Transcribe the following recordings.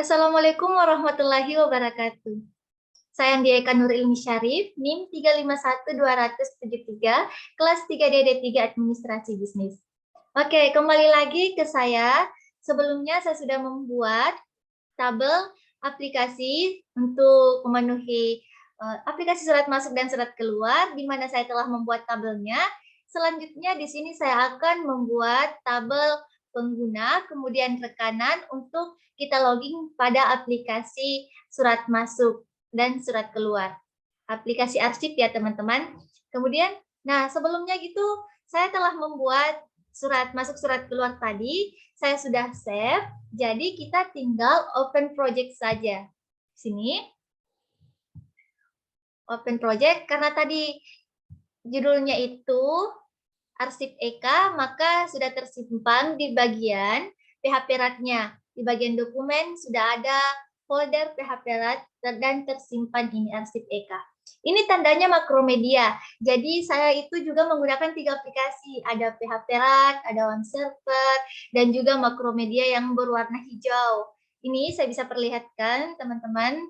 Assalamualaikum warahmatullahi wabarakatuh. Saya Andi Eka Nur Ilmi Syarif, NIM 351273, kelas 3DD3 Administrasi Bisnis. Oke, kembali lagi ke saya. Sebelumnya saya sudah membuat tabel aplikasi untuk memenuhi aplikasi surat masuk dan surat keluar, di mana saya telah membuat tabelnya. Selanjutnya di sini saya akan membuat tabel pengguna, kemudian rekanan untuk kita login pada aplikasi surat masuk dan surat keluar. Aplikasi arsip ya teman-teman. Kemudian, nah sebelumnya gitu saya telah membuat surat masuk surat keluar tadi, saya sudah save, jadi kita tinggal open project saja. Sini, open project, karena tadi judulnya itu arsip EK, maka sudah tersimpan di bagian PHP RAT-nya. Di bagian dokumen sudah ada folder PHP RAT dan tersimpan ini arsip EK. Ini tandanya Makromedia. Jadi saya itu juga menggunakan 3 aplikasi. Ada PHP RAT, ada OneServer, dan juga Makromedia yang berwarna hijau. Ini saya bisa perlihatkan teman-teman.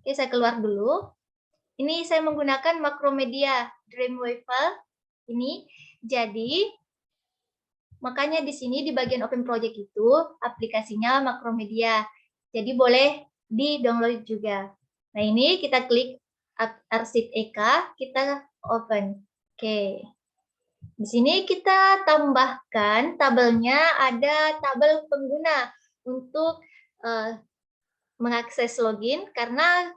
Oke, saya keluar dulu. Ini saya menggunakan Makromedia Dreamweaver. Ini jadi makanya di sini di bagian open project itu aplikasinya Makromedia. Jadi boleh di-download juga. Nah, ini kita klik arsip EK, kita open. Oke. Di sini kita tambahkan tabelnya, ada tabel pengguna untuk mengakses login, karena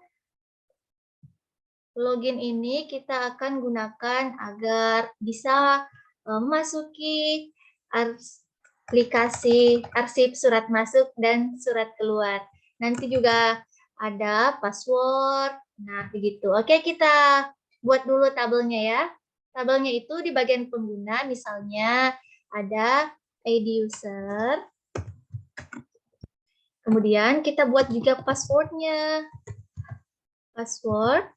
login ini kita akan gunakan agar bisa memasuki aplikasi arsip surat masuk dan surat keluar. Nanti juga ada password. Nah, begitu. Oke, kita buat dulu tabelnya ya. Tabelnya itu di bagian pengguna, misalnya ada ID user. Kemudian kita buat juga passwordnya. Password,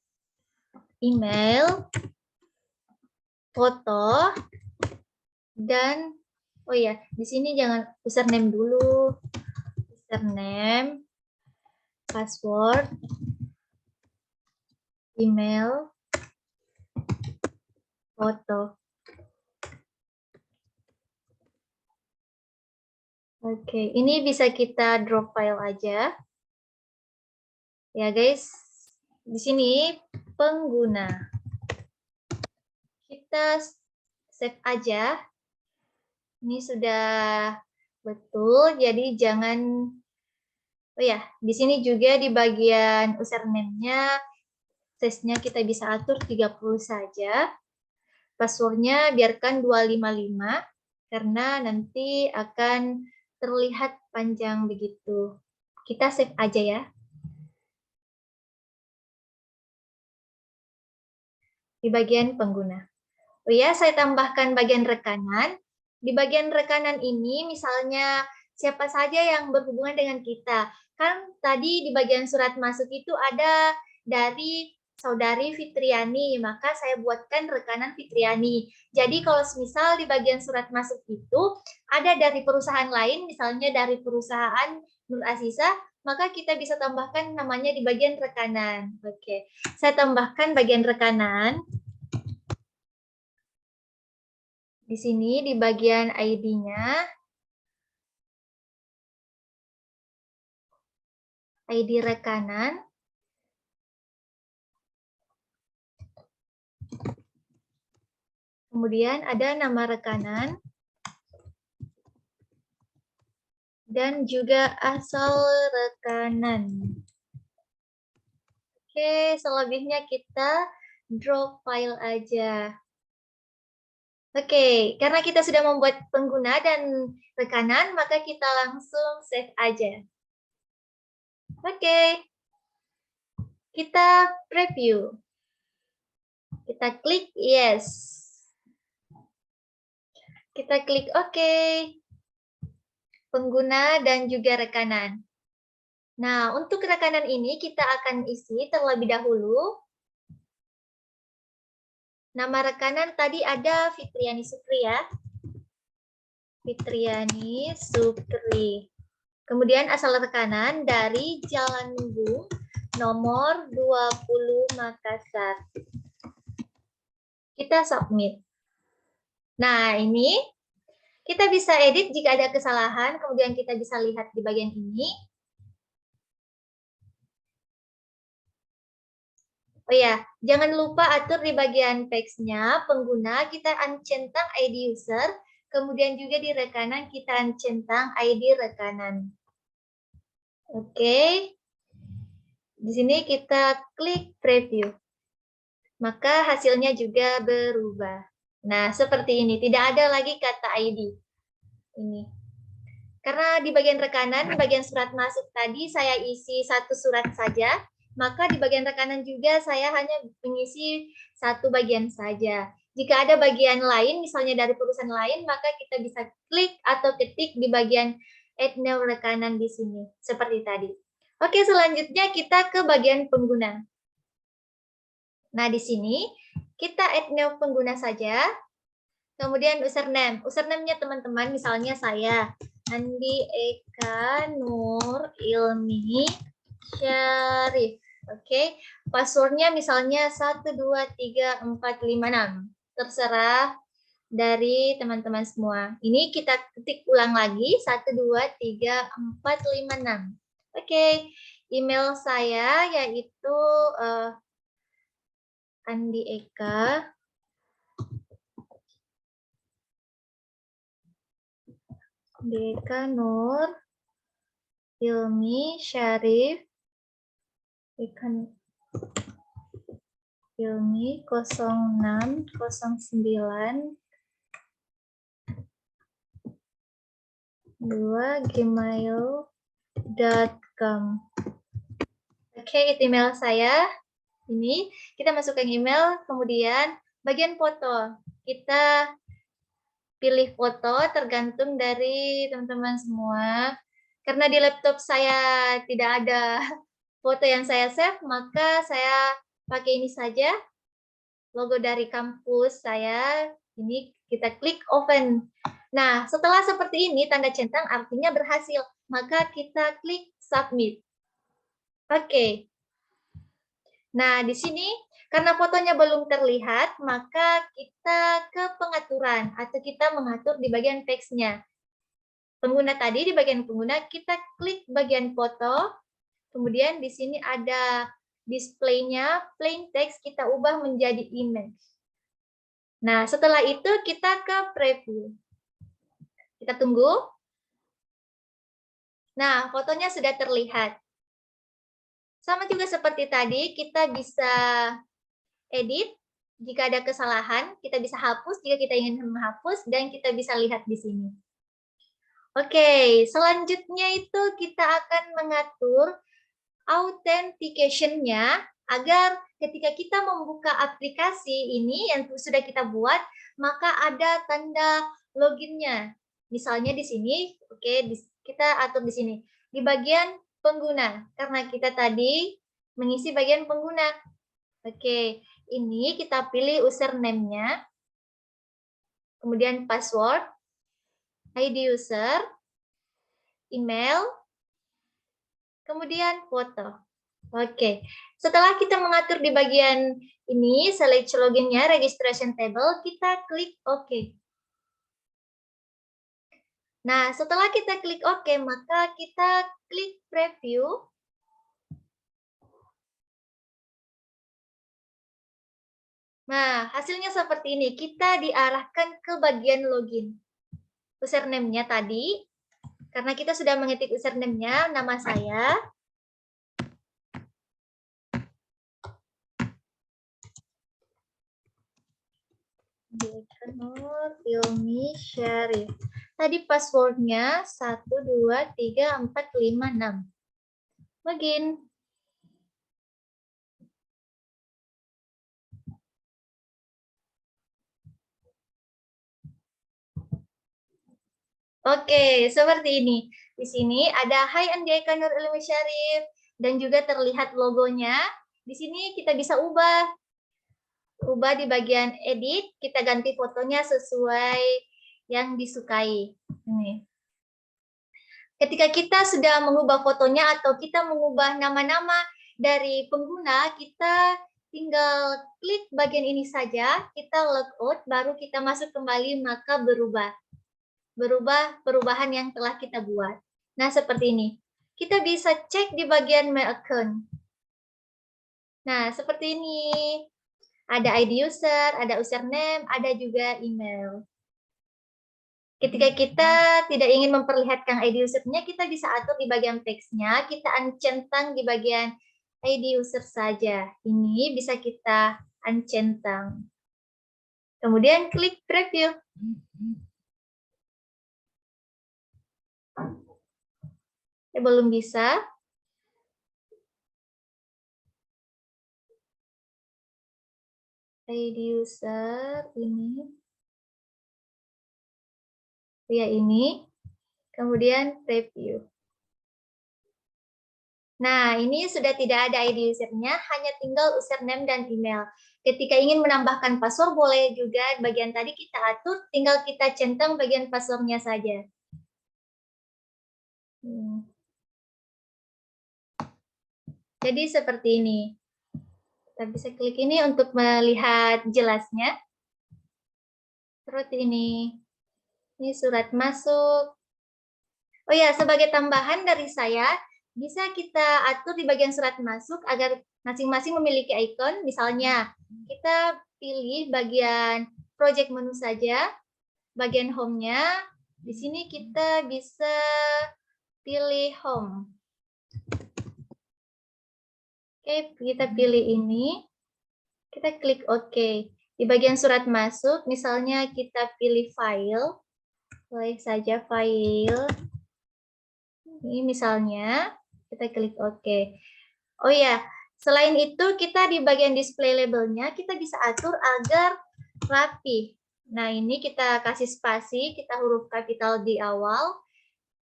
email, foto, dan oh ya, di sini jangan username dulu. Username, password, email, foto. Oke, ini bisa kita drop file aja. Ya guys, di sini pengguna. Kita save aja. Ini sudah betul, jadi jangan, oh ya, di sini juga di bagian username-nya, size-nya kita bisa atur 30 saja. Password-nya biarkan 255, karena nanti akan terlihat panjang begitu. Kita save aja ya. Di bagian pengguna. Oh ya, saya tambahkan bagian rekanan. Di bagian rekanan ini, misalnya siapa saja yang berhubungan dengan kita. Kan tadi di bagian surat masuk itu ada dari Saudari Fitriani, maka saya buatkan rekanan Fitriani. Jadi kalau misal di bagian surat masuk itu ada dari perusahaan lain, misalnya dari perusahaan Nur Aziza, maka kita bisa tambahkan namanya di bagian rekanan. Oke, saya tambahkan bagian rekanan. Di sini di bagian ID-nya, ID rekanan. Kemudian ada nama rekanan. Dan juga asal rekanan. Oke, selebihnya kita drop file aja. Oke, karena kita sudah membuat pengguna dan rekanan, maka kita langsung save aja. Oke, kita preview. Kita klik yes. Kita klik OK. Pengguna dan juga rekanan. Nah, untuk rekanan ini kita akan isi terlebih dahulu. Nama rekanan tadi ada Fitriani Sukri ya. Fitriani Sukri. Kemudian asal rekanan dari Jalan Bung nomor 20 Makassar. Kita submit. Nah, ini kita bisa edit jika ada kesalahan, kemudian kita bisa lihat di bagian ini. Oh ya, jangan lupa atur di bagian teksnya pengguna kita centang ID user, kemudian juga di rekanan kita centang ID rekanan. Oke. Di sini kita klik preview. Maka hasilnya juga berubah. Nah, seperti ini, tidak ada lagi kata ID. Ini. Karena di bagian rekanan, bagian surat masuk tadi saya isi satu surat saja, maka di bagian rekanan juga saya hanya mengisi satu bagian saja. Jika ada bagian lain, misalnya dari perusahaan lain, maka kita bisa klik atau ketik di bagian add new rekanan di sini, seperti tadi. Oke, selanjutnya kita ke bagian pengguna. Nah, di sini kita add new pengguna saja. Kemudian username. Username-nya teman-teman, misalnya saya, Andi Eka Nur Ilmi Syarif. Oke, passwordnya misalnya 123456. Terserah dari teman-teman semua. Ini kita ketik ulang lagi 123456. Oke, email saya yaitu Andi Eka Nur Ilmi Syarif Ilmi 0609 gmail.com. Oke, itu email saya. Ini kita masukkan email, kemudian bagian foto. Kita pilih foto tergantung dari teman-teman semua. Karena di laptop saya tidak ada foto yang saya save, maka saya pakai ini saja. Logo dari kampus saya. Ini kita klik open. Nah, setelah seperti ini, tanda centang artinya berhasil. Maka kita klik submit. Oke. Nah, di sini karena fotonya belum terlihat, maka kita ke pengaturan atau kita mengatur di bagian teksnya. Pengguna tadi, di bagian pengguna, kita klik bagian foto, kemudian di sini ada display-nya, plain text, kita ubah menjadi image. Nah, setelah itu kita ke preview. Kita tunggu. Nah, fotonya sudah terlihat. Sama juga seperti tadi, kita bisa edit. Jika ada kesalahan, kita bisa hapus jika kita ingin menghapus, dan kita bisa lihat di sini. Oke, selanjutnya itu kita akan mengatur authentication-nya agar ketika kita membuka aplikasi ini yang sudah kita buat, maka ada tanda login-nya. Misalnya di sini, oke, kita atur di sini. Di bagian pengguna, karena kita tadi mengisi bagian pengguna. Oke, ini kita pilih username-nya, kemudian password, ID user, email, kemudian foto. Oke, setelah kita mengatur di bagian ini, select login-nya, registration table, kita klik OK. Nah, setelah kita klik OK, maka kita klik preview. Nah, hasilnya seperti ini. Kita diarahkan ke bagian login. Username-nya tadi, karena kita sudah mengetik username-nya, nama saya. Nur Ilmi Syarif. Tadi passwordnya 123456. Login. Oke, seperti ini. Di sini ada Hai Andi Eka Nur Ilmi Syarif dan juga terlihat logonya. Di sini kita bisa ubah di bagian edit, kita ganti fotonya sesuai yang disukai. Ini. Ketika kita sudah mengubah fotonya atau kita mengubah nama-nama dari pengguna, kita tinggal klik bagian ini saja, kita logout, baru kita masuk kembali, maka berubah perubahan yang telah kita buat. Nah, seperti ini. Kita bisa cek di bagian My Account. Nah, seperti ini. Ada ID user, ada username, ada juga email. Ketika kita tidak ingin memperlihatkan ID usernya, kita bisa atur di bagian teksnya, kita centang di bagian ID user saja. Ini bisa kita uncentang. Kemudian klik preview. Belum bisa. ID user ini. Ya ini. Kemudian preview. Nah, ini sudah tidak ada ID usernya, hanya tinggal username dan email. Ketika ingin menambahkan password, boleh juga bagian tadi kita atur, tinggal kita centang bagian passwordnya saja. Jadi seperti ini. Kita bisa klik ini untuk melihat jelasnya. Seperti ini. Ini surat masuk. Oh ya, sebagai tambahan dari saya, bisa kita atur di bagian surat masuk agar masing-masing memiliki ikon. Misalnya, kita pilih bagian project menu saja, bagian home-nya. Di sini kita bisa pilih home. Oke, kita pilih ini. Kita klik OK. Di bagian surat masuk, misalnya kita pilih file. Boleh saja file. Ini misalnya, kita klik OK. Oh ya, selain itu kita di bagian display labelnya, kita bisa atur agar rapi. Nah, ini kita kasih spasi, kita huruf kapital di awal.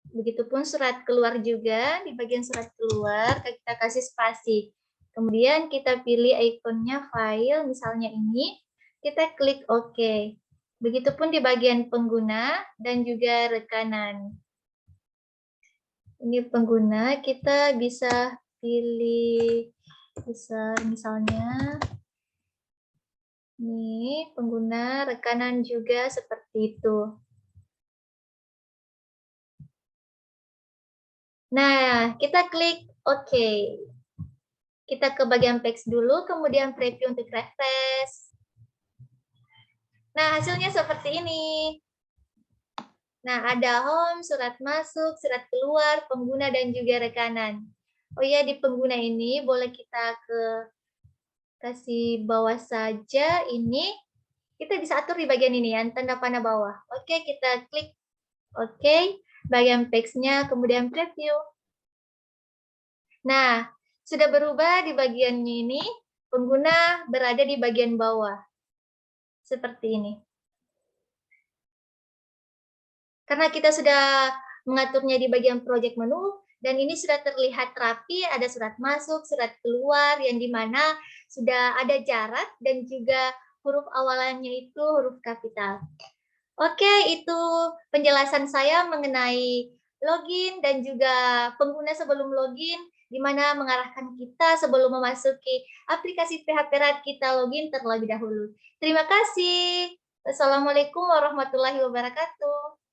Begitupun surat keluar juga, di bagian surat keluar, kita kasih spasi. Kemudian kita pilih ikonnya file, misalnya ini, kita klik OK. Begitupun di bagian pengguna dan juga rekanan. Ini pengguna, kita bisa pilih besar misalnya. Ini pengguna, rekanan juga seperti itu. Nah, kita klik OK. Kita ke bagian text dulu, kemudian preview untuk refresh. Nah, hasilnya seperti ini. Nah, ada home, surat masuk, surat keluar, pengguna, dan juga rekanan. Oh iya, di pengguna ini boleh kita kasih bawah saja ini. Kita bisa atur di bagian ini, yang tanda panah bawah. Oke, kita klik OK. Bagian teksnya, kemudian preview. Nah, sudah berubah di bagian ini, pengguna berada di bagian bawah. Seperti ini. Karena kita sudah mengaturnya di bagian project menu, dan ini sudah terlihat rapi, ada surat masuk, surat keluar, yang dimana sudah ada jarak, dan juga huruf awalannya itu huruf kapital. Oke, itu penjelasan saya mengenai login dan juga pengguna sebelum login, di mana mengarahkan kita sebelum memasuki aplikasi PHP Rat, kita login terlebih dahulu. Terima kasih. Wassalamualaikum warahmatullahi wabarakatuh.